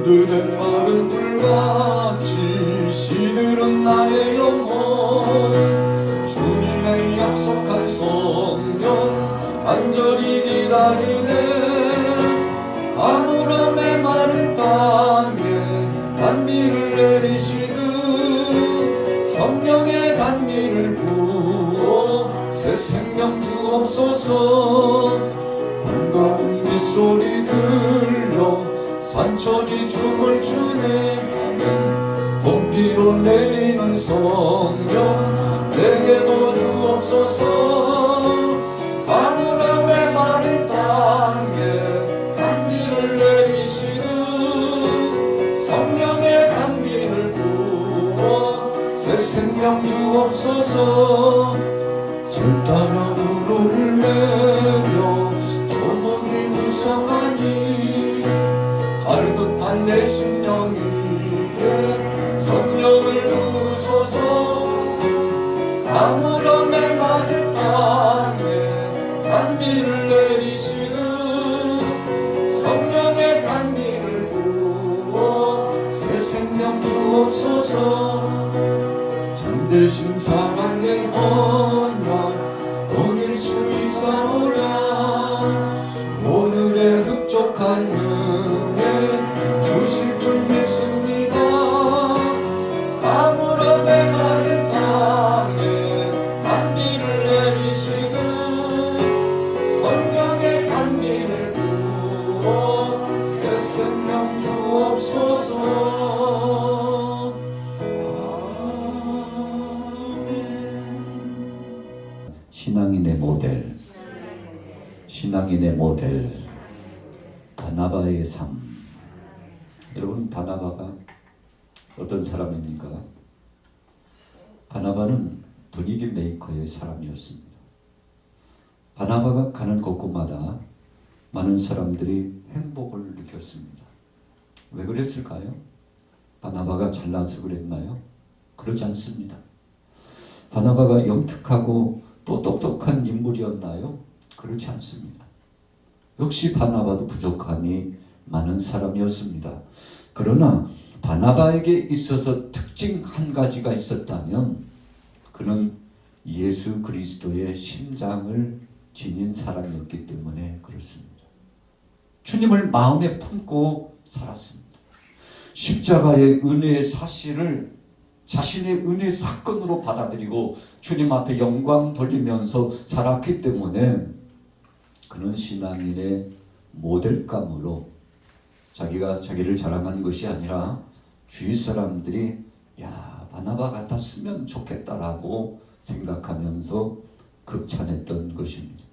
그들의 마른 불같이 시들은 나의 영혼. 주님의 약속한 성령 간절히 기다리네. 가물어 메마른 땅에 단비를 내리시듯 성령의 단비를 부어 새 생명 주옵소서. 반가운 빗소리 들려 산천이 춤을 추네. 봄비로 내리는 성령 내게도 주옵소서. 가물어 메마른 땅에 단비를 내리시는 성령의 단비를 부어 새 생명 주옵소서. 절 따라 우로를 내려 조목이 무성하니 갈급한 내 심령 위에 성령을 부으소서. 가물어 메마른 땅에 단비를 내리시는 성령의 단비를 부어 새 생명 주옵소서. 참되신 사랑의 언약 어길 수 있사오랴. 오늘의 흡족한 은혜 주실 줄 믿습니다. 가물어 메마른 땅에 단비를 내리시는 성령의 단비를 부어 새 생명 주옵소서. 신앙인의 모델, 신앙인의 모델, 바나바의 삶. 여러분, 바나바가 어떤 사람입니까? 바나바는 분위기 메이커의 사람이었습니다. 바나바가 가는 곳곳마다 많은 사람들이 행복을 느꼈습니다. 왜 그랬을까요? 바나바가 잘나서 그랬나요? 그러지 않습니다. 바나바가 영특하고 또 똑똑한 인물이었나요? 그렇지 않습니다. 역시 바나바도 부족함이 많은 사람이었습니다. 그러나 바나바에게 있어서 특징 한 가지가 있었다면 그는 예수 그리스도의 심장을 지닌 사람이었기 때문에 그렇습니다. 주님을 마음에 품고 살았습니다. 십자가의 은혜의 사실을 자신의 은혜 사건으로 받아들이고 주님 앞에 영광 돌리면서 살았기 때문에 그는 신앙인의 모델감으로 자기가 자기를 자랑하는 것이 아니라 주위 사람들이 야, 바나바 같았으면 좋겠다라고 생각하면서 극찬했던 것입니다.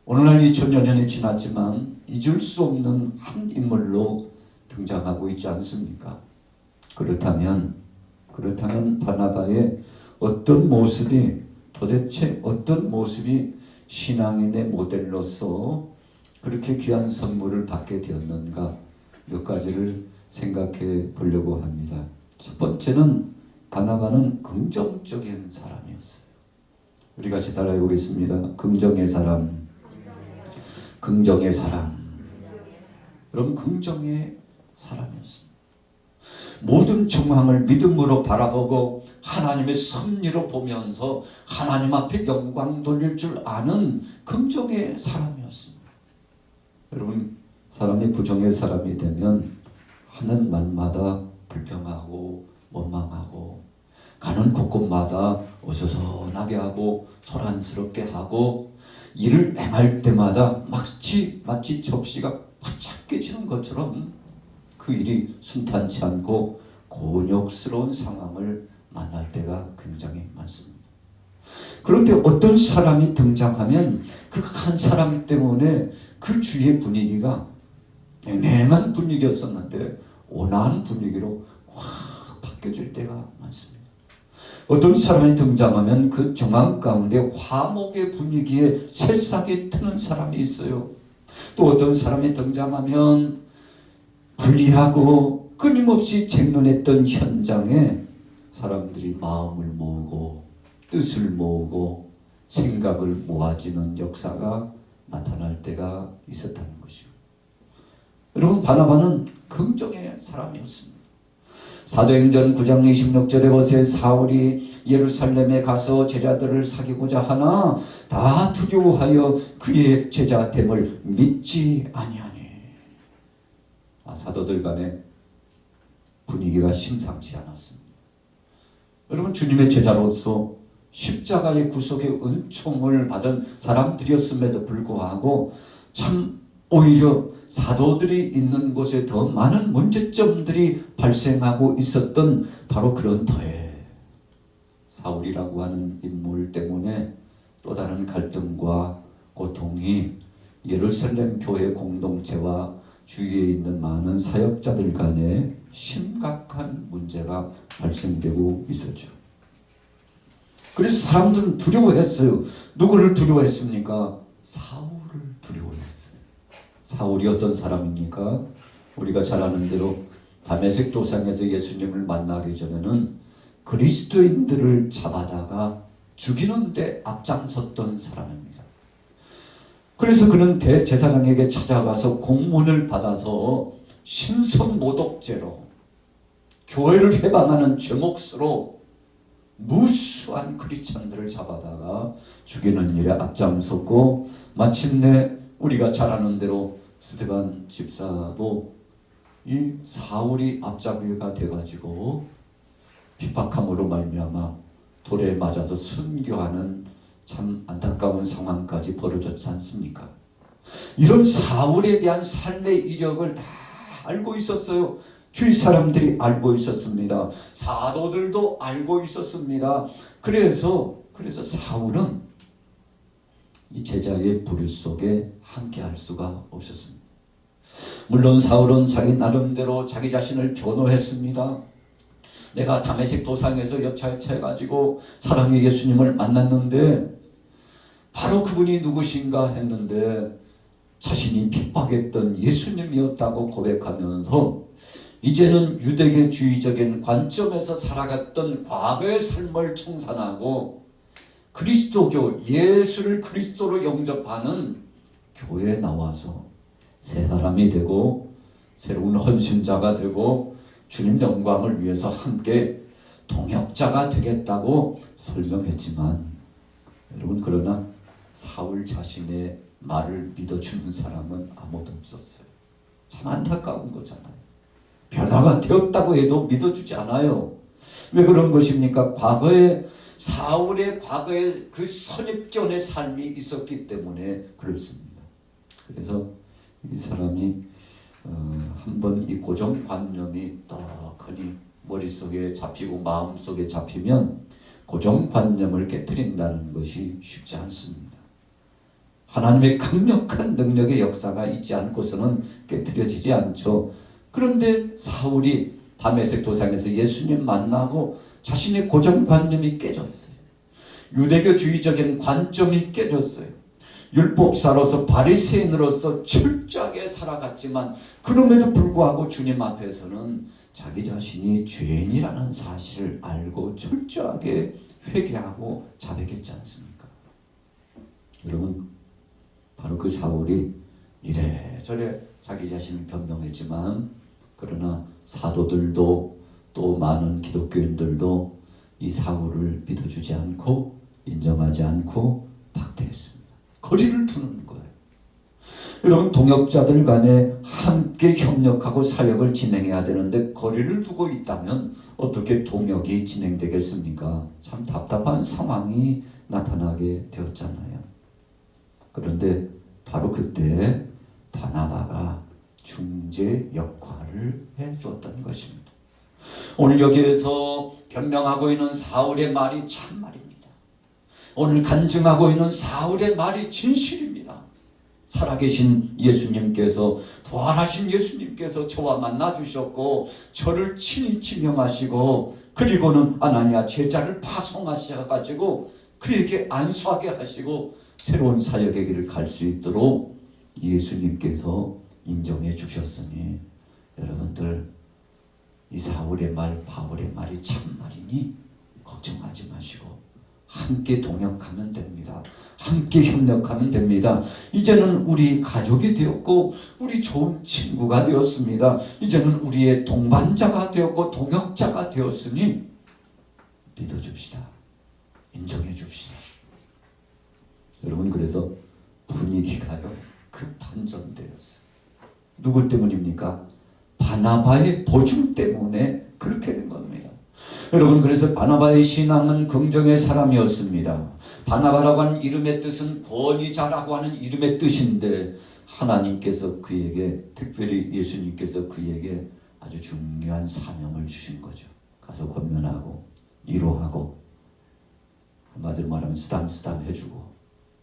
오늘날 2000여 년이 지났지만 잊을 수 없는 한 인물로 등장하고 있지 않습니까? 그렇다면 바나바의 어떤 모습이 도대체 어떤 모습이 신앙인의 모델로서 그렇게 귀한 선물을 받게 되었는가 몇 가지를 생각해 보려고 합니다. 첫 번째는 바나바는 긍정적인 사람이었어요. 우리 같이 따라해 보겠습니다. 긍정의 사람, 긍정의 사람. 여러분, 긍정의 사람이었습니다. 모든 정황을 믿음으로 바라보고 하나님의 섭리로 보면서 하나님 앞에 영광 돌릴 줄 아는 긍정의 사람이었습니다. 여러분, 사람이 부정의 사람이 되면 하는 말마다 불평하고 원망하고 가는 곳곳마다 어수선하게 하고 소란스럽게 하고 일을 행할 때마다 마치 접시가 바짝 깨지는 것처럼 그 일이 순탄치 않고 곤욕스러운 상황을 만날 때가 굉장히 많습니다. 그런데 어떤 사람이 등장하면 그 한 사람 때문에 그 주위의 분위기가 냉랭한 분위기였었는데 온화한 분위기로 확 바뀌어질 때가 많습니다. 어떤 사람이 등장하면 그 정황 가운데 화목의 분위기에 새싹이 트는 사람이 있어요. 또 어떤 사람이 등장하면 불리하고 끊임없이 쟁론했던 현장에 사람들이 마음을 모으고 뜻을 모으고 생각을 모아지는 역사가 나타날 때가 있었다는 것이요. 여러분 바나바는 긍정의 사람이었습니다. 사도행전 9장 26절에 보세요. 사울이 예루살렘에 가서 제자들을 사귀고자 하나 다 두려워하여 그의 제자됨을 믿지 아니하니. 사도들 간의 분위기가 심상치 않았습니다. 여러분 주님의 제자로서 십자가의 구속의 은총을 받은 사람들이었음에도 불구하고 참 오히려 사도들이 있는 곳에 더 많은 문제점들이 발생하고 있었던 바로 그런 터에 사울이라고 하는 인물 때문에 또 다른 갈등과 고통이 예루살렘 교회 공동체와 주위에 있는 많은 사역자들 간에 심각한 문제가 발생되고 있었죠. 그래서 사람들은 두려워했어요. 누구를 두려워했습니까? 사울을 두려워했어요. 사울이 어떤 사람입니까? 우리가 잘 아는 대로 다메섹 도상에서 예수님을 만나기 전에는 그리스도인들을 잡아다가 죽이는 데 앞장섰던 사람입니다. 그래서 그는 대제사장에게 찾아가서 공문을 받아서 신성모독죄로 교회를 해방하는 죄목수로 무수한 크리스찬들을 잡아다가 죽이는 일에 앞장섰고 마침내 우리가 잘 아는 대로 스데반 집사도 이 사울이 앞잡이가 돼가지고 핍박함으로 말미암아 돌에 맞아서 순교하는 참 안타까운 상황까지 벌어졌지 않습니까? 이런 사울에 대한 삶의 이력을 다 알고 있었어요. 주위 사람들이 알고 있었습니다. 사도들도 알고 있었습니다. 그래서 사울은 이 제자의 부류 속에 함께할 수가 없었습니다. 물론 사울은 자기 나름대로 자기 자신을 변호했습니다. 내가 다메섹 도상에서 여차여차해가지고 사랑의 예수님을 만났는데 바로 그분이 누구신가 했는데 자신이 핍박했던 예수님이었다고 고백하면서 이제는 유대교주의적인 관점에서 살아갔던 과거의 삶을 청산하고 그리스도교, 예수를 그리스도로 영접하는 교회에 나와서 새 사람이 되고 새로운 헌신자가 되고 주님 영광을 위해서 함께 동역자가 되겠다고 설명했지만 여러분 그러나 사울 자신의 말을 믿어주는 사람은 아무도 없었어요. 참 안타까운 거잖아요. 변화가 되었다고 해도 믿어주지 않아요. 왜 그런 것입니까? 과거에 사울의 과거에 그 선입견의 삶이 있었기 때문에 그렇습니다. 그래서 이 사람이 한번 이 고정관념이 떡하니 머릿속에 잡히고 마음속에 잡히면 고정관념을 깨뜨린다는 것이 쉽지 않습니다. 하나님의 강력한 능력의 역사가 있지 않고서는 깨뜨려지지 않죠. 그런데 사울이 다메섹 도상에서 예수님 만나고 자신의 고정관념이 깨졌어요. 유대교주의적인 관점이 깨졌어요. 율법사로서 바리새인으로서 철저하게 살아갔지만 그럼에도 불구하고 주님 앞에서는 자기 자신이 죄인이라는 사실을 알고 철저하게 회개하고 자백했지 않습니까? 여러분 바로 그 사울이 이래저래 자기 자신을 변명했지만 그러나 사도들도 또 많은 기독교인들도 이 사울을 믿어주지 않고 인정하지 않고 박대했습니다. 거리를 두는 거예요. 여러분 동역자들 간에 함께 협력하고 사역을 진행해야 되는데 거리를 두고 있다면 어떻게 동역이 진행되겠습니까? 참 답답한 상황이 나타나게 되었잖아요. 그런데 바로 그때 바나바가 중재 역할을 해주었던 것입니다. 오늘 여기에서 변명하고 있는 사울의 말이 참말입니다. 오늘 간증하고 있는 사울의 말이 진실입니다. 살아계신 예수님께서 부활하신 예수님께서 저와 만나 주셨고 저를 친히 지명하시고 그리고는 아나니아 제자를 파송하셔가지고 그에게 안수하게 하시고 새로운 사역의 길을 갈 수 있도록 예수님께서 인정해 주셨으니 여러분들 이 사울의 말 바울의 말이 참말이니 걱정하지 마시고 함께 동역하면 됩니다. 함께 협력하면 됩니다. 이제는 우리 가족이 되었고 우리 좋은 친구가 되었습니다. 이제는 우리의 동반자가 되었고 동역자가 되었으니 믿어줍시다. 인정해 줍시다. 여러분, 그래서 분위기가요 급반전되었어요. 누구 때문입니까? 바나바의 보증 때문에 그렇게 된 겁니다. 여러분, 그래서 바나바의 신앙은 긍정의 사람이었습니다. 바나바라고 하는 이름의 뜻은 권위자라고 하는 이름의 뜻인데, 하나님께서 그에게, 특별히 예수님께서 그에게 아주 중요한 사명을 주신 거죠. 가서 권면하고 위로하고, 한마디로 말하면 쓰담쓰담 해주고,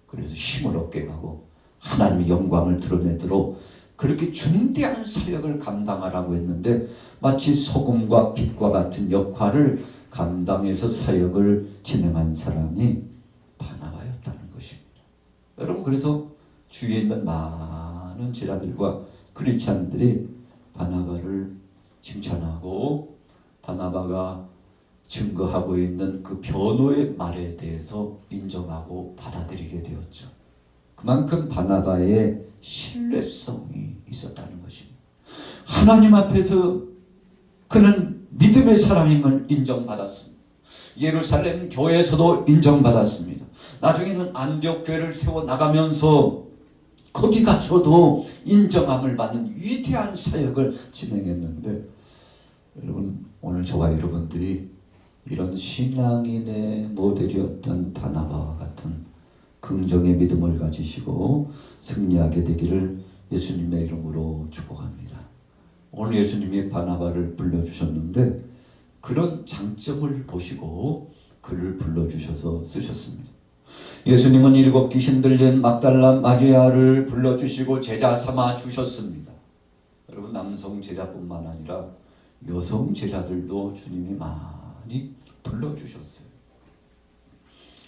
그래서 힘을 얻게 하고 하나님의 영광을 드러내도록 그렇게 중대한 사역을 감당하라고 했는데, 마치 소금과 빛과 같은 역할을 감당해서 사역을 진행한 사람이 바나바였다는 것입니다. 여러분, 그래서 주위에 있는 많은 제자들과 크리스찬들이 바나바를 칭찬하고 바나바가 증거하고 있는 그 변호의 말에 대해서 인정하고 받아들이게 되었죠. 그만큼 바나바의 신뢰성이 있었다는 것입니다. 하나님 앞에서 그는 믿음의 사람임을 인정받았습니다. 예루살렘 교회에서도 인정받았습니다. 나중에는 안디옥 교회를 세워나가면서 거기 가서도 인정함을 받는 위대한 사역을 진행했는데, 여러분, 오늘 저와 여러분들이 이런 신앙인의 모델이었던 바나바와 같은 긍정의 믿음을 가지시고 승리하게 되기를 예수님의 이름으로 축복합니다. 오늘 예수님이 바나바를 불러주셨는데 그런 장점을 보시고 그를 불러주셔서 쓰셨습니다. 예수님은 7 귀신 들린 막달라 마리아를 불러주시고 제자 삼아 주셨습니다. 여러분, 남성 제자뿐만 아니라 여성 제자들도 주님이 많이 불러주셨어요.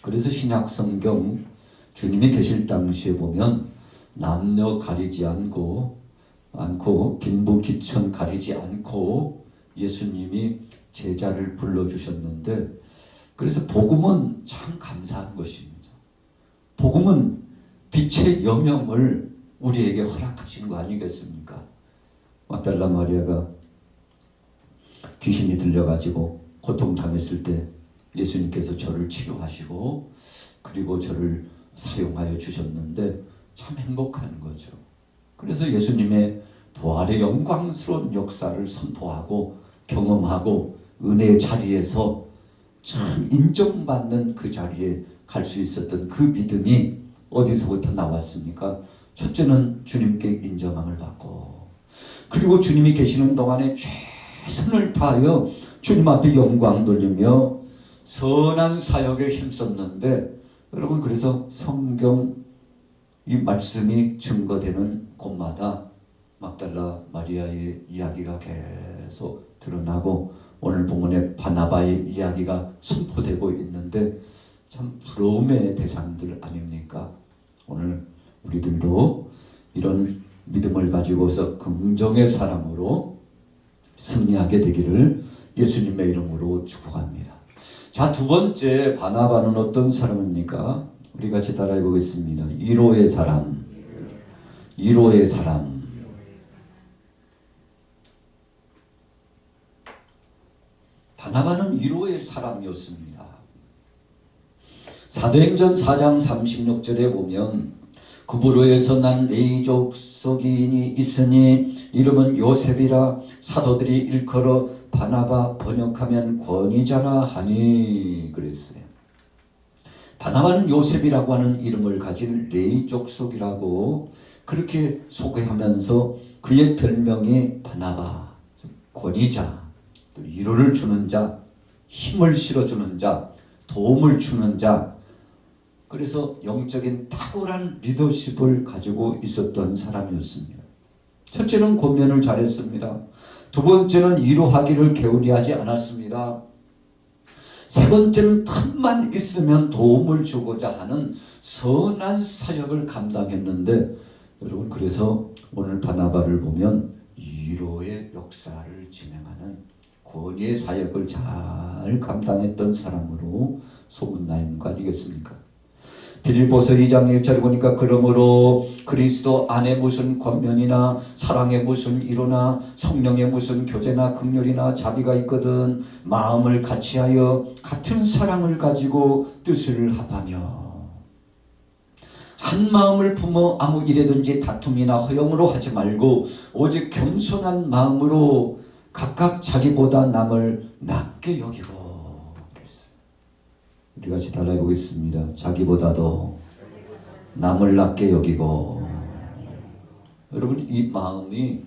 그래서 신약 성경 주님이 계실 당시에 보면 남녀 가리지 않고 빈부 귀천 가리지 않고 예수님이 제자를 불러주셨는데, 그래서 복음은 참 감사한 것입니다. 복음은 빛의 여명을 우리에게 허락하신 거 아니겠습니까? 막달라 마리아가 귀신이 들려가지고 고통당했을 때 예수님께서 저를 치료하시고 그리고 저를 사용하여 주셨는데 참 행복한 거죠. 그래서 예수님의 부활의 영광스러운 역사를 선포하고 경험하고 은혜의 자리에서 참 인정받는 그 자리에 갈 수 있었던 그 믿음이 어디서부터 나왔습니까? 첫째는 주님께 인정함을 받고, 그리고 주님이 계시는 동안에 최선을 다하여 주님 앞에 영광 돌리며 선한 사역에 힘썼는데, 여러분, 그래서 성경 이 말씀이 증거되는 곳마다 막달라 마리아의 이야기가 계속 드러나고 오늘 본문에 바나바의 이야기가 선포되고 있는데 참 부러움의 대상들 아닙니까? 오늘 우리들도 이런 믿음을 가지고서 긍정의 사람으로 승리하게 되기를 예수님의 이름으로 축복합니다. 자, 두 번째, 바나바는 어떤 사람입니까? 우리 같이 따라해 보겠습니다. 위로의 사람. 위로의 사람. 바나바는 위로의 사람이었습니다. 사도행전 4장 36절에 보면 구브로에서 난 레위 족속인이 있으니 이름은 요셉이라 사도들이 일컬어 바나바 번역하면 권위자라 하니 그랬어요. 바나바는 요셉이라고 하는 이름을 가진 레위 족속이라고 그렇게 소개하면서 그의 별명이 바나바, 권위자, 또 위로를 주는 자, 힘을 실어주는 자, 도움을 주는 자, 그래서 영적인 탁월한 리더십을 가지고 있었던 사람이었습니다. 첫째는 권면을 잘했습니다. 두 번째는 위로하기를 게으리하지 않았습니다. 세 번째는 틈만 있으면 도움을 주고자 하는 선한 사역을 감당했는데, 여러분, 그래서 오늘 바나바를 보면 위로의 역사를 진행하는 권위의 사역을 잘 감당했던 사람으로 소문나 있는 거 아니겠습니까? 빌립보서 2장 1절에 보니까 그러므로 그리스도 안에 무슨 권면이나 사랑에 무슨 이로나 성령의 무슨 교제나 긍휼이나 자비가 있거든 마음을 같이하여 같은 사랑을 가지고 뜻을 합하며 한 마음을 품어 아무 일에든지 다툼이나 허용으로 하지 말고 오직 겸손한 마음으로 각각 자기보다 남을 낮게 여기고. 우리 같이 따라해 보겠습니다. 자기보다도 남을 낮게 여기고. 여러분, 이 마음이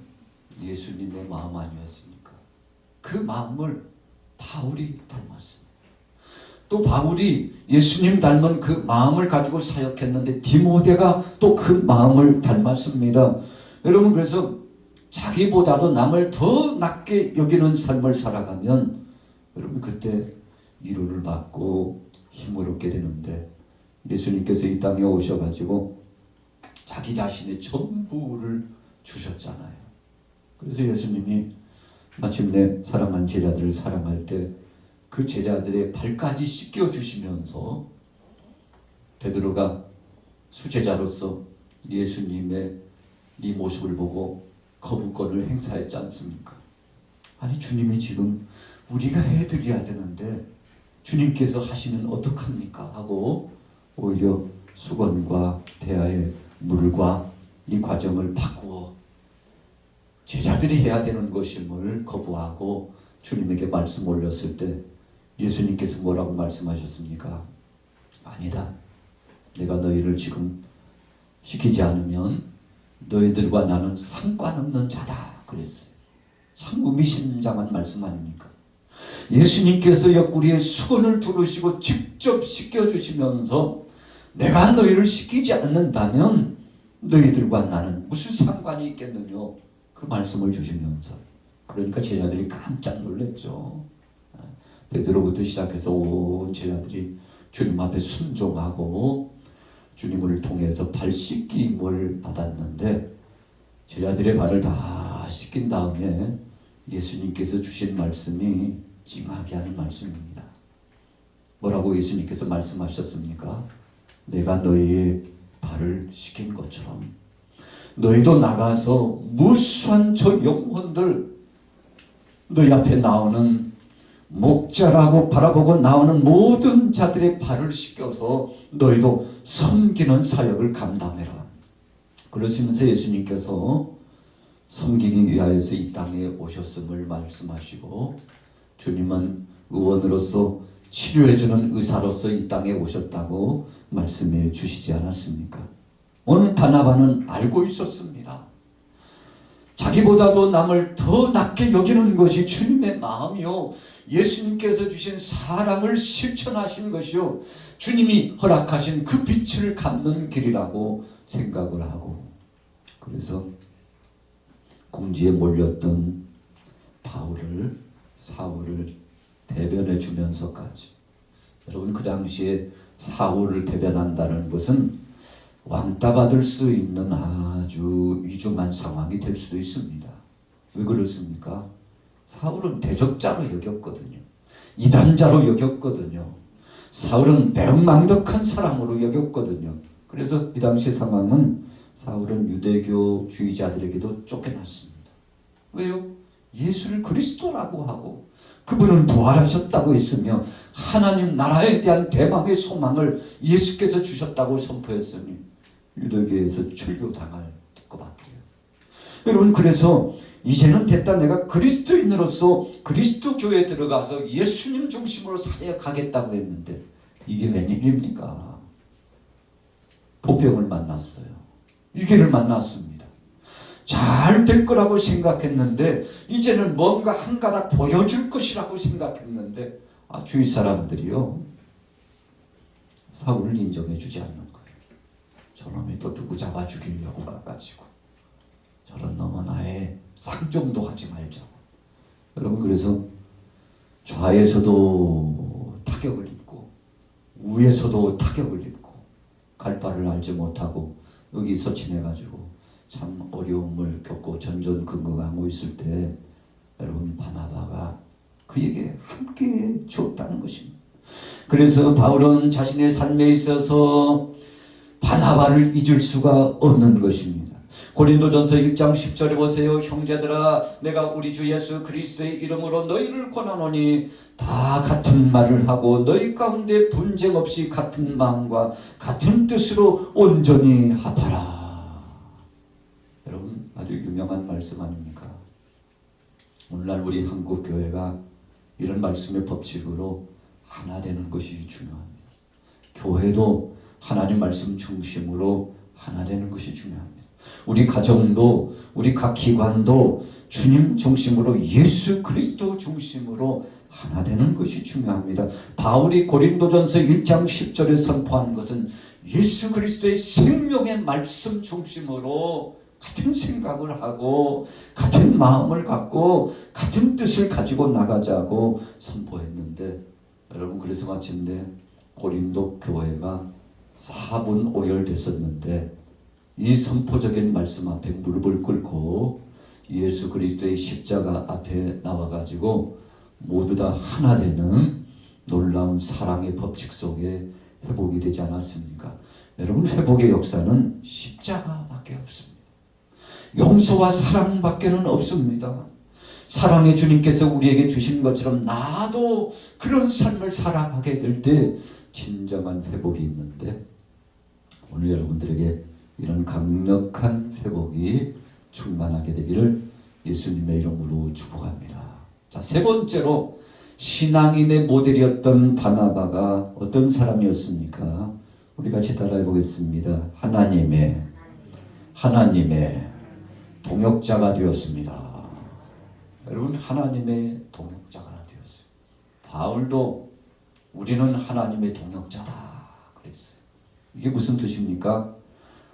예수님의 마음 아니었습니까? 그 마음을 바울이 닮았습니다. 또 바울이 예수님 닮은 그 마음을 가지고 사역했는데 디모데가 또 그 마음을 닮았습니다. 여러분, 그래서 자기보다도 남을 더 낮게 여기는 삶을 살아가면 여러분 그때 위로를 받고 힘을 얻게 되는데, 예수님께서 이 땅에 오셔가지고 자기 자신의 전부를 주셨잖아요. 그래서 예수님이 마침내 사랑하는 제자들을 사랑할 때 그 제자들의 발까지 씻겨주시면서 베드로가 수제자로서 예수님의 이 모습을 보고 거부권을 행사했지 않습니까? 아니, 주님이 지금 우리가 해드려야 되는데 주님께서 하시면 어떡합니까? 하고 오히려 수건과 대야의 물과 이 과정을 바꾸어 제자들이 해야 되는 것임을 거부하고 주님에게 말씀 올렸을 때 예수님께서 뭐라고 말씀하셨습니까? 아니다. 내가 너희를 지금 시키지 않으면 너희들과 나는 상관없는 자다. 그랬어요. 참 의미심장한 말씀 아닙니까? 예수님께서 옆구리에 수건을 두르시고 직접 씻겨주시면서 내가 너희를 시키지 않는다면 너희들과 나는 무슨 상관이 있겠느냐, 그 말씀을 주시면서, 그러니까 제자들이 깜짝 놀랐죠. 베드로부터 시작해서 온 제자들이 주님 앞에 순종하고 주님을 통해서 발 씻김을 받았는데, 제자들의 발을 다 씻긴 다음에 예수님께서 주신 말씀이 찡하게 하는 말씀입니다. 뭐라고 예수님께서 말씀하셨습니까? 내가 너희의 발을 씻긴 것처럼 너희도 나가서 무수한 저 영혼들, 너희 앞에 나오는 목자라고 바라보고 나오는 모든 자들의 발을 씻겨서 너희도 섬기는 사역을 감당해라. 그러시면서 예수님께서 섬기기 위하여서 이 땅에 오셨음을 말씀하시고, 주님은 의원으로서 치료해주는 의사로서 이 땅에 오셨다고 말씀해 주시지 않았습니까? 오늘 바나바는 알고 있었습니다. 자기보다도 남을 더 낮게 여기는 것이 주님의 마음이요, 예수님께서 주신 사랑을 실천하신 것이요, 주님이 허락하신 그 빛을 갚는 길이라고 생각을 하고, 그래서 궁지에 몰렸던 사울을 대변해 주면서까지, 여러분 그 당시에 사울을 대변한다는 것은 왕따 받을 수 있는 아주 위중한 상황이 될 수도 있습니다. 왜 그렇습니까? 사울은 대적자로 여겼거든요. 이단자로 여겼거든요. 사울은 매력망덕한 사람으로 여겼거든요. 그래서 이 당시 상황은 사울은 유대교주의자들에게도 쫓겨났습니다. 왜요? 예수를 그리스도라고 하고 그분은 부활하셨다고 했으며 하나님 나라에 대한 대망의 소망을 예수께서 주셨다고 선포했으니 유대교에서 출교당할 것 같아요. 여러분, 그래서 이제는 됐다, 내가 그리스도인으로서 그리스도 교회에 들어가서 예수님 중심으로 사역하겠다고 했는데 이게 웬일입니까? 보병을 만났어요. 위기를 만났습니다. 잘 될 거라고 생각했는데 이제는 뭔가 한 가닥 보여줄 것이라고 생각했는데 주위 사람들이요, 사울을 인정해 주지 않는 거예요. 저놈이 또 누구 잡아 죽이려고 와가지고 저런 놈은 아예 상종도 하지 말자고. 여러분, 그래서 좌에서도 타격을 입고 우에서도 타격을 입고 갈 바를 알지 못하고 여기서 지내가지고 참 어려움을 겪고 전전긍긍하고 있을 때 여러분 바나바가 그에게 함께 주었다는 것입니다. 그래서 바울은 자신의 삶에 있어서 바나바를 잊을 수가 없는 것입니다. 고린도전서 1장 10절에 보세요. 형제들아 내가 우리 주 예수 그리스도의 이름으로 너희를 권하노니 다 같은 말을 하고 너희 가운데 분쟁 없이 같은 마음과 같은 뜻으로 온전히 합하라. 여러분 아주 유명한 말씀 아닙니까? 오늘날 우리 한국 교회가 이런 말씀의 법칙으로 하나 되는 것이 중요합니다. 교회도 하나님 말씀 중심으로 하나 되는 것이 중요합니다. 우리 가정도 우리 각 기관도 주님 중심으로 예수 그리스도 중심으로 하나 되는 것이 중요합니다. 바울이 고린도전서 1장 10절에 선포하는 것은 예수 그리스도의 생명의 말씀 중심으로 같은 생각을 하고 같은 마음을 갖고 같은 뜻을 가지고 나가자고 선포했는데 여러분 그래서 마침내 고린도 교회가 4분 오열됐었는데 이 선포적인 말씀 앞에 무릎을 꿇고 예수 그리스도의 십자가 앞에 나와가지고 모두 다 하나 되는 놀라운 사랑의 법칙 속에 회복이 되지 않았습니까? 여러분 회복의 역사는 십자가밖에 없습니다. 용서와 사랑밖에는 없습니다. 사랑의 주님께서 우리에게 주신 것처럼 나도 그런 삶을 살아가게 될 때 진정한 회복이 있는데 오늘 여러분들에게 이런 강력한 회복이 충만하게 되기를 예수님의 이름으로 축복합니다. 자, 세 번째로 신앙인의 모델이었던 바나바가 어떤 사람이었습니까? 우리 같이 따라해 보겠습니다. 하나님의 동역자가 되었습니다. 여러분 하나님의 동역자가 되었어요. 바울도 우리는 하나님의 동역자다 그랬어요. 이게 무슨 뜻입니까?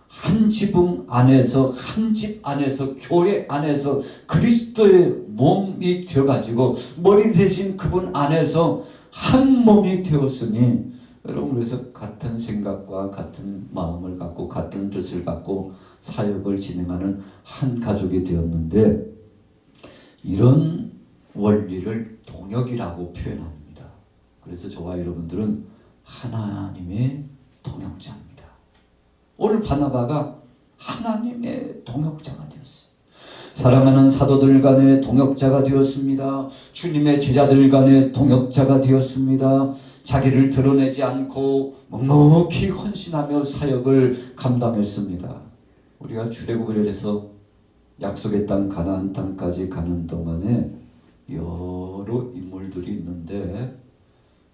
한 지붕 안에서 한 집 안에서 교회 안에서 그리스도의 몸이 되어가지고 머리 대신 그분 안에서 한 몸이 되었으니 여러분 그래서 같은 생각과 같은 마음을 갖고 같은 뜻을 갖고 사역을 진행하는 한 가족이 되었는데 이런 원리를 동역이라고 표현합니다. 그래서 저와 여러분들은 하나님의 동역자입니다. 오늘 바나바가 하나님의 동역자가 되었어요. 사랑하는 사도들 간의 동역자가 되었습니다. 주님의 제자들 간의 동역자가 되었습니다. 자기를 드러내지 않고 묵묵히 헌신하며 사역을 감당했습니다. 우리가 출애굽을 해서 약속의 땅 가나안 땅까지 가는 동안에 여러 인물들이 있는데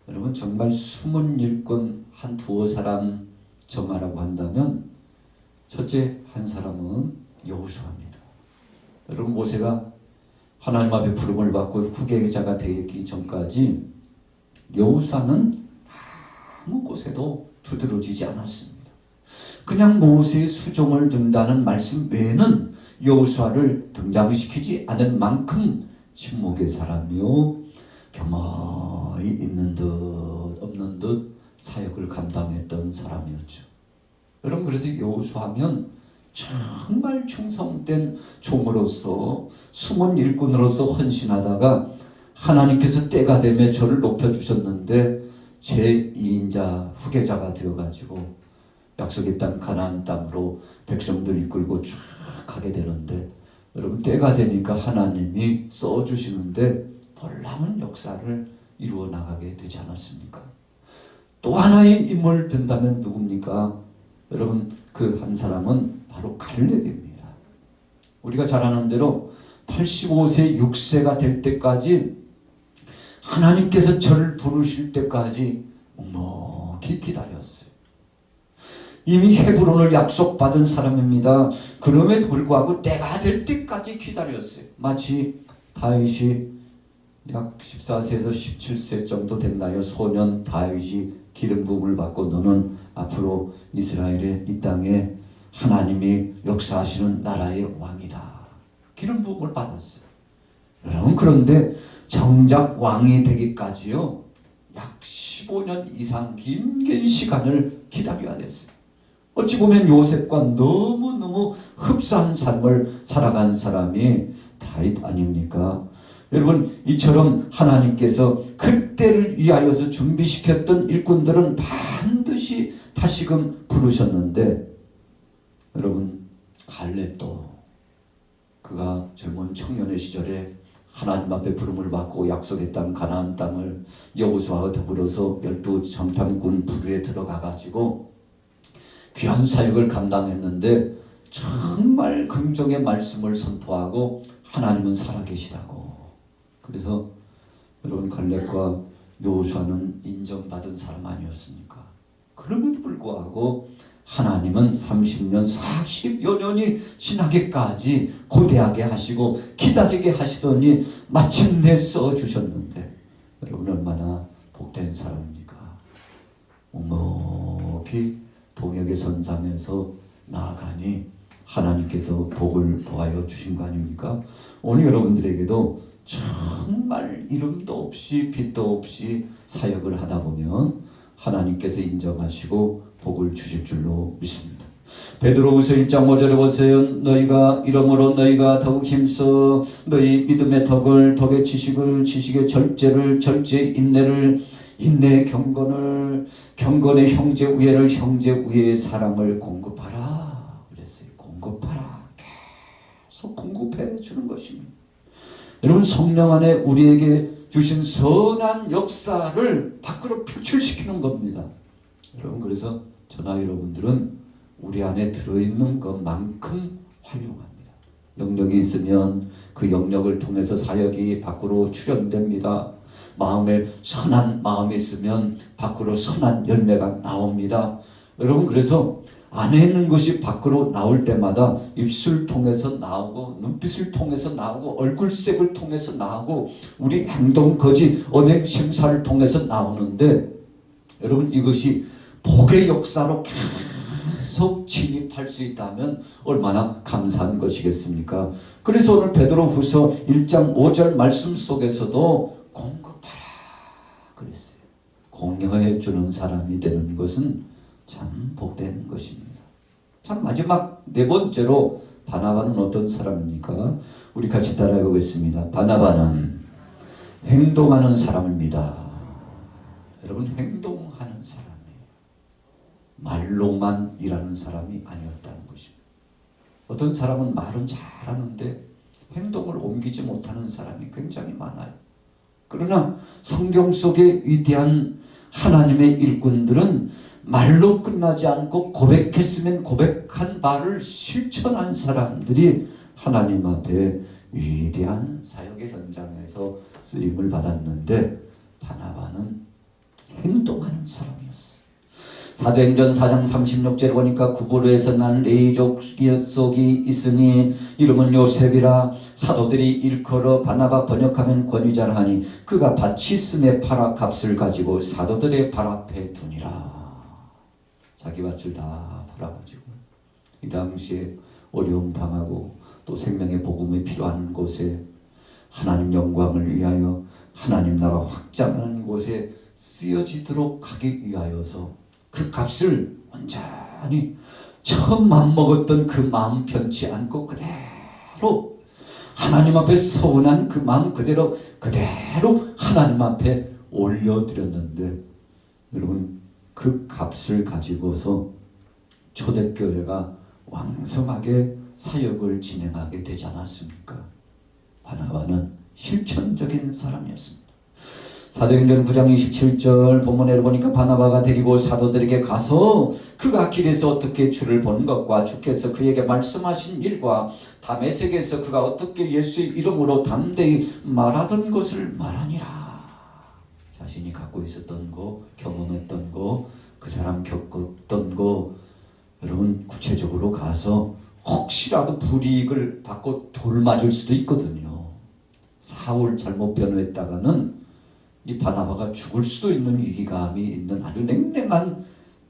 여러분 정말 숨은 일꾼 한 두어 사람 정하라고 한다면 첫째 한 사람은 여호수아입니다. 여러분 모세가 하나님 앞에 부름을 받고 후계자가 되기 전까지 여호수아는 아무 곳에도 두드러지지 않았습니다. 그냥 모세의 수종을 든다는 말씀 외에는 여호수아를 등장시키지 않을 만큼 침묵의 사람이요 겸허히 있는 듯 없는 듯 사역을 감당했던 사람이었죠. 여러분 그래서 여호수아하면 정말 충성된 종으로서 숨은 일꾼으로서 헌신하다가 하나님께서 때가 되면 저를 높여주셨는데 제2인자 후계자가 되어가지고 약속의 땅 가나안 땅으로 백성들 이끌고 쭉 가게 되는데 여러분 때가 되니까 하나님이 써주시는데 놀라운 역사를 이루어 나가게 되지 않았습니까? 또 하나의 인물 든다면 누굽니까? 여러분 그 한 사람은 바로 갈렙입니다. 우리가 잘 아는 대로 85세 6세가 될 때까지 하나님께서 저를 부르실 때까지 묵묵히 기다렸어요. 이미 헤브론을 약속받은 사람입니다. 그럼에도 불구하고 때가 될 때까지 기다렸어요. 마치 다윗이 약 14세에서 17세 정도 됐나요? 소년 다윗이 기름 부음을 받고 너는 앞으로 이스라엘의 이 땅에 하나님이 역사하시는 나라의 왕이다. 기름 부음을 받았어요. 여러분 그런데 정작 왕이 되기까지요 약 15년 이상 긴 시간을 기다려야 됐어요. 어찌 보면 요셉과 너무너무 흡사한 삶을 살아간 사람이 다윗 아닙니까? 여러분 이처럼 하나님께서 그때를 위하여서 준비시켰던 일꾼들은 반드시 다시금 부르셨는데 여러분 갈렙도 그가 젊은 청년의 시절에 하나님 앞에 부름을 받고 약속했던 가나안 땅을 여호수아와 더불어서 12정탐꾼 부류에 들어가 가지고 귀한 사역을 감당했는데 정말 긍정의 말씀을 선포하고 하나님은 살아계시다고. 그래서 여러분 갈렙과 여호수아는 인정받은 사람 아니었습니까? 그럼에도 불구하고 하나님은 30년 40여 년이 지나기까지 고대하게 하시고 기다리게 하시더니 마침내 써주셨는데 여러분 얼마나 복된 사람입니까? 묵묵히 동역의 선상에서 나아가니 하나님께서 복을 보하여 주신 거 아닙니까? 오늘 여러분들에게도 정말 이름도 없이 빛도 없이 사역을 하다 보면 하나님께서 인정하시고 복을 주실 줄로 믿습니다. 베드로후서 1장 5절에 보세요. 너희가 이러므로 너희가 더욱 힘써 너희 믿음의 덕을 덕의 지식을 지식의 절제를 절제의 인내를 인내의 경건을 경건의 형제 우애를 형제 우애의 사랑을 공급하라 그랬어요. 공급하라. 계속 공급해 주는 것입니다. 여러분 성령 안에 우리에게 주신 선한 역사를 밖으로 표출시키는 겁니다. 여러분 그래서 저나 여러분들은 우리 안에 들어있는 것만큼 활용합니다. 영역이 있으면 그 영역을 통해서 사역이 밖으로 출현됩니다. 마음에 선한 마음이 있으면 밖으로 선한 열매가 나옵니다. 여러분 그래서 안에 있는 것이 밖으로 나올 때마다 입술 통해서 나오고 눈빛을 통해서 나오고 얼굴색을 통해서 나오고 우리 행동 거짓 언행 심사를 통해서 나오는데 여러분 이것이 복의 역사로 계속 진입할 수 있다면 얼마나 감사한 것이겠습니까? 그래서 오늘 베드로후서 1장 5절 말씀 속에서도 공급하라 그랬어요. 공여해 주는 사람이 되는 것은 참 복된 것입니다. 참 마지막 네 번째로 바나바는 어떤 사람입니까? 우리 같이 따라해 보겠습니다. 바나바는 행동하는 사람입니다. 여러분 행동하는 사람이에요. 말로만 일하는 사람이 아니었다는 것입니다. 어떤 사람은 말은 잘하는데 행동을 옮기지 못하는 사람이 굉장히 많아요. 그러나 성경 속의 위대한 하나님의 일꾼들은 말로 끝나지 않고 고백했으면 고백한 바를 실천한 사람들이 하나님 앞에 위대한 사역의 현장에서 쓰임을 받았는데 바나바는 행동하는 사람이었어요. 사도행전 4장 36절에 보니까 구브로에서 난 레이족 속이 있으니 이름은 요셉이라 사도들이 일컬어 바나바 번역하면 권위자라 하니 그가 바치스의 파라 값을 가지고 사도들의 발 앞에 두니라. 자기 밭을 다 팔아가지고 이 당시에 어려움 당하고 또 생명의 복음이 필요한 곳에 하나님 영광을 위하여 하나님 나라 확장하는 곳에 쓰여지도록 하기 위하여서 그 값을 온전히 처음 마음먹었던 그 마음 편치 않고 그대로 하나님 앞에 서운한 그 마음 그대로 하나님 앞에 올려드렸는데 여러분 그 값을 가지고서 초대교회가 왕성하게 사역을 진행하게 되지 않았습니까? 바나바는 실천적인 사람이었습니다. 사도행전 9장 27절 본문에 보니까 바나바가 데리고 사도들에게 가서 그가 길에서 어떻게 주를 본 것과 주께서 그에게 말씀하신 일과 다메섹에서 그가 어떻게 예수의 이름으로 담대히 말하던 것을 말하니라. 자신이 갖고 있었던 거, 경험했던 거, 그 사람 겪었던 거 여러분 구체적으로 가서 혹시라도 불이익을 받고 돌 맞을 수도 있거든요. 사울 잘못 변호했다가는 이 바나바가 죽을 수도 있는 위기감이 있는 아주 냉랭한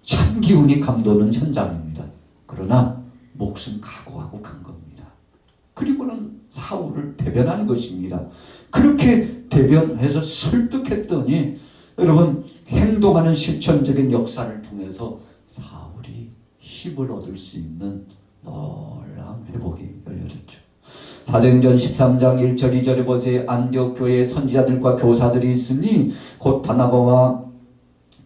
찬기운이 감도는 현장입니다. 그러나 목숨 각오하고 간 겁니다. 그리고는 사울을 대변한 것입니다. 그렇게 대변해서 설득했더니 여러분 행동하는 실천적인 역사를 통해서 사울이 힘을 얻을 수 있는 놀라운 회복이 열려졌죠. 사도행전 13장 1절 2절에 보세요. 안디옥 교회에 선지자들과 교사들이 있으니 곧 바나바와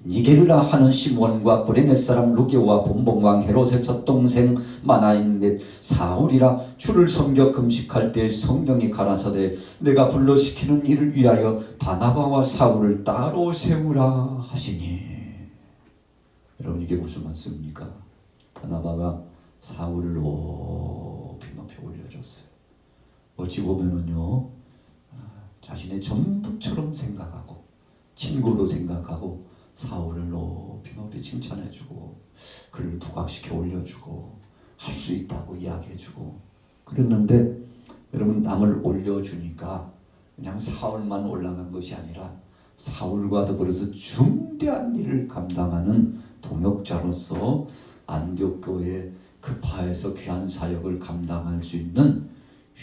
니게르라 하는 시몬과 구레네 사람 루게와 분봉왕 헤롯의 젖동생 마나인 및 사울이라 주를 섬겨 금식할 때 성령이 가라사대 내가 불러시키는 일을 위하여 바나바와 사울을 따로 세우라 하시니. 여러분 이게 무슨 말씀입니까? 바나바가 사울을 높이 올려줬어요. 어찌 보면은요 자신의 전부처럼 생각하고 친구로 생각하고 사울을 높이 칭찬해주고 그를 부각시켜 올려주고 할 수 있다고 이야기해주고 그랬는데 여러분 남을 올려주니까 그냥 사울만 올라간 것이 아니라 사울과 더불어서 중대한 일을 감당하는 동역자로서 안디옥 교회의 급파에서 귀한 사역을 감당할 수 있는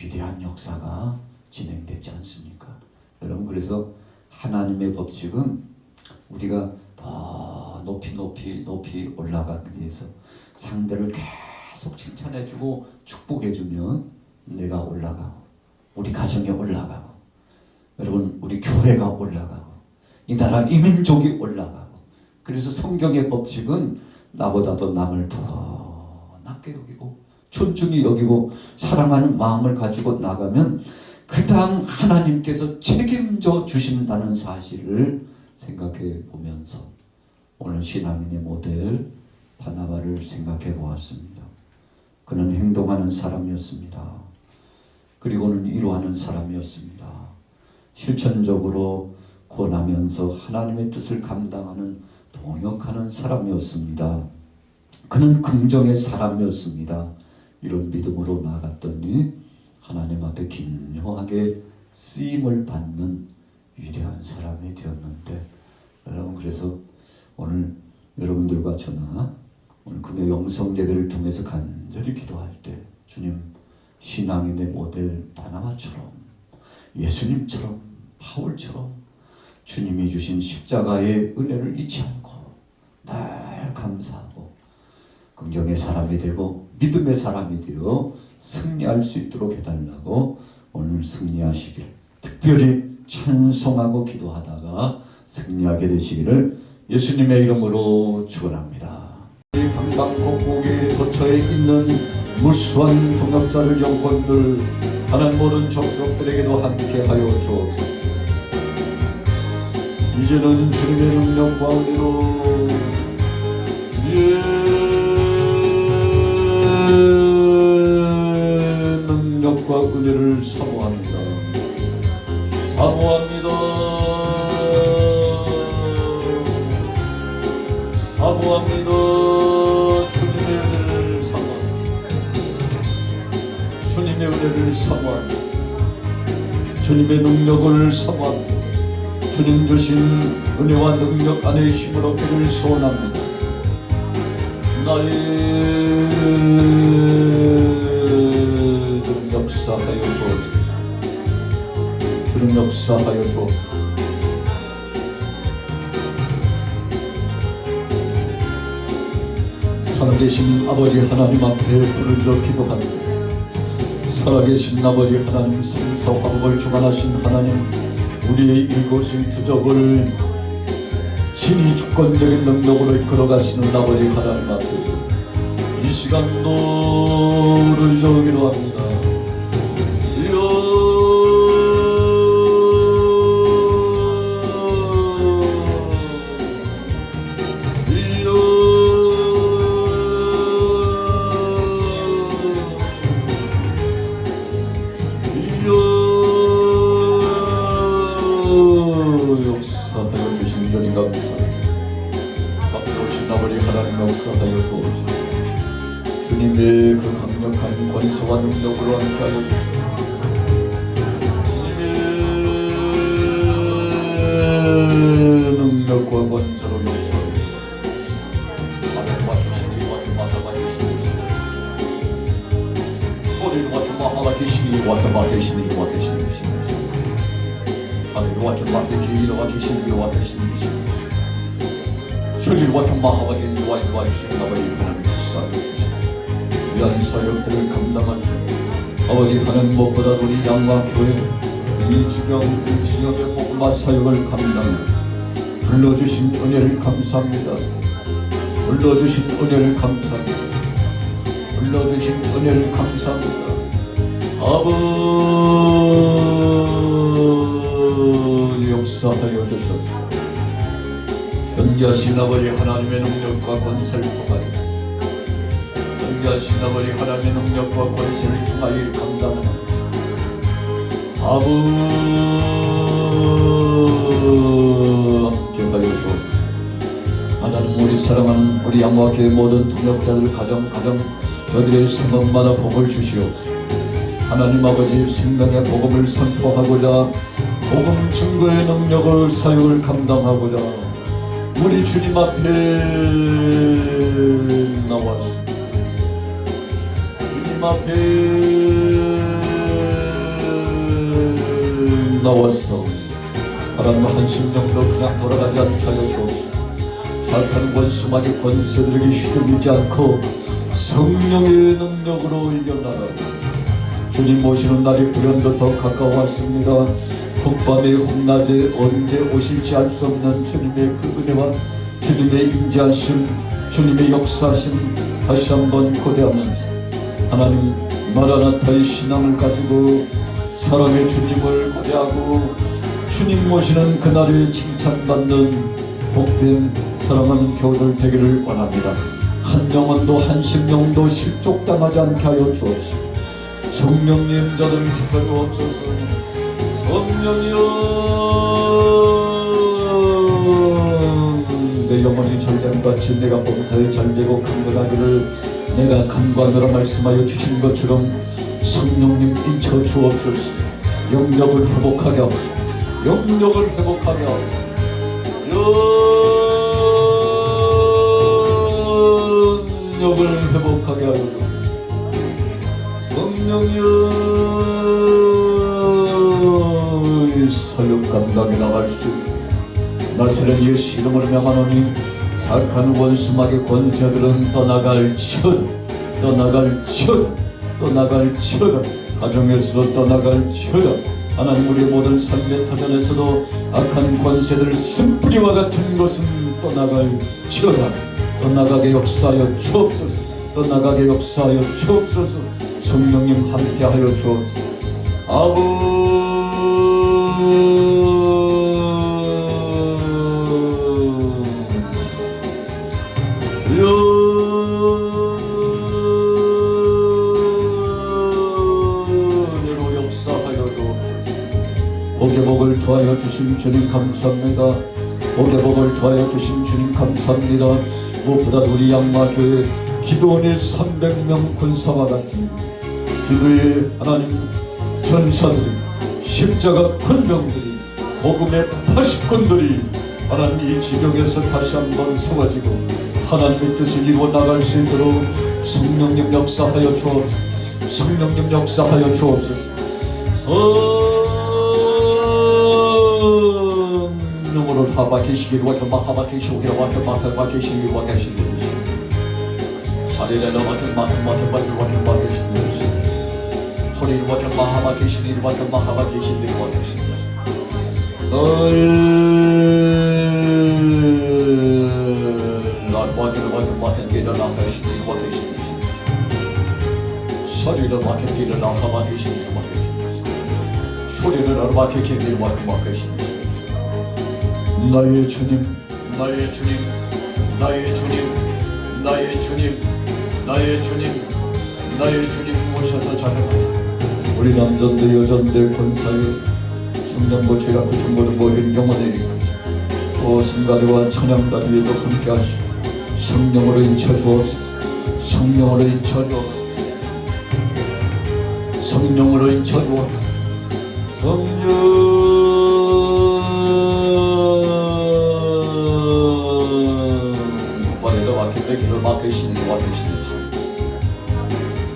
위대한 역사가 진행되지 않습니까? 여러분 그래서 하나님의 법칙은 우리가 더 높이 올라가기 위해서 상대를 계속 칭찬해주고 축복해주면 내가 올라가고 우리 가정이 올라가고 여러분 우리 교회가 올라가고 이 나라 이민족이 올라가고 그래서 성경의 법칙은 나보다도 남을 더 낮게 여기고 존중히 여기고 사랑하는 마음을 가지고 나가면 그 다음 하나님께서 책임져 주신다는 사실을 생각해 보면서 오늘 신앙인의 모델 바나바를 생각해 보았습니다. 그는 행동하는 사람이었습니다. 그리고는 이루하는 사람이었습니다. 실천적으로 권하면서 하나님의 뜻을 감당하는 동역하는 사람이었습니다. 그는 긍정의 사람이었습니다. 이런 믿음으로 나아갔더니 하나님 앞에 긴요하게 쓰임을 받는 위대한 사람이 되었는데 여러분 그래서 오늘 여러분들과 저나 오늘 금요 영성 예배를 통해서 간절히 기도할 때 주님 신앙인의 모델 바나바처럼 예수님처럼 바울처럼 주님이 주신 십자가의 은혜를 잊지 않고 늘 감사하고 긍정의 사람이 되고 믿음의 사람이 되어 승리할 수 있도록 해달라고 오늘 승리하시길 특별히 찬송하고 기도하다가 승리하게 되시기를 예수님의 이름으로 축원합니다. 강방곡곡에 도처에 있는 무수한 동역자를 영혼들 하나님 모든 족속들에게도 함께하여 주옵소서. 이제는 주님의 능력과 은혜로 능력과 은혜를 사모합니다. 사모합니다. 사모합니다. 주님의 은혜를 사모합니다. 주님의 은혜를 사모합니다. 주님의 능력을 사모합니다. 주님 주신 은혜와 능력 안에 힘을 얻기를 소원합니다. 나의 주님 역사하여 주옵소서. 주님 역사하여 주옵소서. 살아계신 아버지 하나님 앞에 불을 들어 기도합니다. 살아계신 아버지 하나님 생사화복을 주관하신 하나님 우리의 일거수일투족을 신이 주권적인 능력으로 이끌어가시는 아버지 하나님 앞에 이 시간도 부르짖기로 합니다. 역사하여 주신 주님 감사합니다. 앞에 오신 아버지 하나님 역사하여 주옵소서. 주님의 그 강력한 권세와 능력으로 함께하여 주옵소서. 주님의 능력과 권세로 역사하여 주옵소서. 하나님과 계시니 와타마타마 계시니 우리는 와타마하마 계시니 와타마 계시니 와 계시니 하나님 마태기와 계시니와 계시니 주님과 마하와 계시니와 주신 아버지 하나님 역사하여 주시옵소서. 위한 사역들을 감당할 수 있는 아버지 하는 무엇보다 우리 양과 교회 이 지역의 복음화 사역을 감당해 불러주신 은혜를 감사합니다. 불러주신 은혜를 감사합니다. 불러주신 은혜를 감사합니다. 아버지 역사하여 주셔서 연기하신 아버지 하나님의 능력과 권세를 통하여 연기하신 아버지 하나님의 능력과 권세를 통하여 감당하는 아버지 함께하여 주옵소서. 하나님 우리 사랑하는 우리 양과 교회 모든 동역자들 가정 저들의 생각마다 복을 주시옵소서. 하나님 아버지 생명의 복음을 선포하고자 복음 증거의 능력을 사역을 감당하고자 우리 주님 앞에 나왔습니다. 주님 앞에 나왔어. 하나님 한 심령도 그냥 돌아가지 않게 하여 주옵소서. 사탄 원수마귀 권세들에게 휘둘리지 않고 성령의 능력으로 이겨나가고 주님 오시는 날이 불현듯 더 가까워왔습니다. 혹밤에 혹낮에 언제 오실지 알 수 없는 주님의 그 은혜와 주님의 임재하심 주님의 역사하심 다시 한번 고대하면서 하나님 마라나타의 신앙을 가지고 사랑의 주님을 고대하고 주님 모시는 그날에 칭찬받는 복된 사랑하는 교우들 되기를 원합니다. 한 영혼도 한 심령도 실족당하지 않게 하여 주옵시고 성령님 저들 지켜주옵소서. 성령이여 내 영혼이 절됨같이 내가 범사에 잘되고 강건하기를 내가 간과하노라 말씀하여 주신 것처럼 성령님 인쳐 주옵소서. 영력을 회복하게 하옵소서. 영력을 회복하게 하옵소서. 영력을 회복하게 하여 주옵소서. 성령이여 사역 감당에 나갈 수 나세는 예수 이름으로 명하노니 사악한 원수마귀 권세들은 떠나갈지어다. 가정에서도 떠나갈지어다. 하나님 우리 모든 삶의 터전에서도 악한 권세들 쓴뿌리와 같은 것은 떠나갈지어다. 떠나가게 역사하여 주옵소서. 떠나가게 역사하여 주옵소서. 성령님 함께하여 주옵소서. 은혜로 역사하여 주옵소서. 복의 복을 더하여 주신 주님 감사합니다. 복의 복을 더하여 주신 주님 감사합니다. 무엇보다 우리 양마교회 기도원의 300명 군사와 같은 기도의 하나님 전사들이 십자가 군병들이 복음의 파수꾼들이 하나님 이 지경에서 다시 한번 세워지고 하나님의 뜻을 이루어 나갈 수 있도록 성령님 역사하여 주옵소서. 성령님 역사하여 주옵소서. 성령으로 하바케시기를 와케마 하바케시오기를 와케마 하바케시기를 와케시기를 사리레나 와케마 하바케시기를 소리를 와케마 하바케시기를 와케마 하바케시기를 와케시기를 소리를 와케기를 하바케시기를 소리를 와케기를 와케시기를 나의 주님, 나의 주님, 나의 주님, 나의 주님, 나의 주님, 나의 주님 모셔서 자정하시고 우리 남전대 여전대 권사의 청년부 주일학교 중고등 모든 영혼의 또 성가대와 찬양단위에도 함께하시고 성령으로 인쳐주옵소서. 성령으로 인쳐주옵소서. 성령으로 인쳐주옵소서. 성령 길을 막으시는 이와 계시는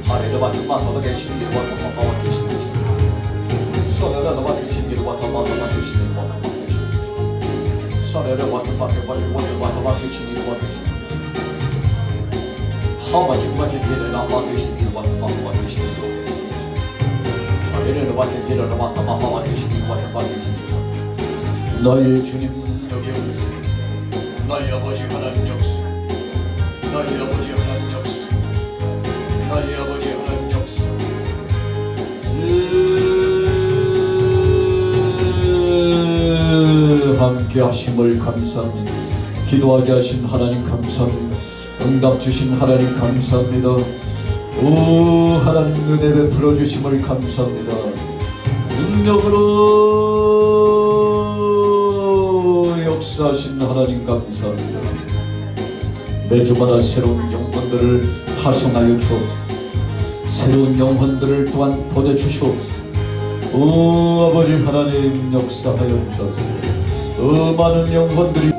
하늘을 막은 마사가 계시는 이와 마사가 계시는 소리를 막으시는 이와 마사가 계시는 이와 소리를 막은 마사가 계시는 이와 하마kin 길을 막으시는 이와 마사가 계시는 너희 주님 여기 오세요. 너희 아버지 하나님 역사, 너희 아버지 하나님 역사, 너희 아버지 하나님 역사. 함께 하심을 감사합니다. 기도하게 하신 하나님 감사합니다. 응답 주신 하나님 감사합니다. 오 하나님 은혜 베풀어 주심을 감사합니다. 능력으로 역사하신 하나님 감사합니다. 매주마다 새로운 영혼들을 파송하여 주옵소서. 새로운 영혼들을 또한 보내주시옵소서. 오 아버지 하나님 역사하여 주소서. 많은 영혼들이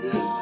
예수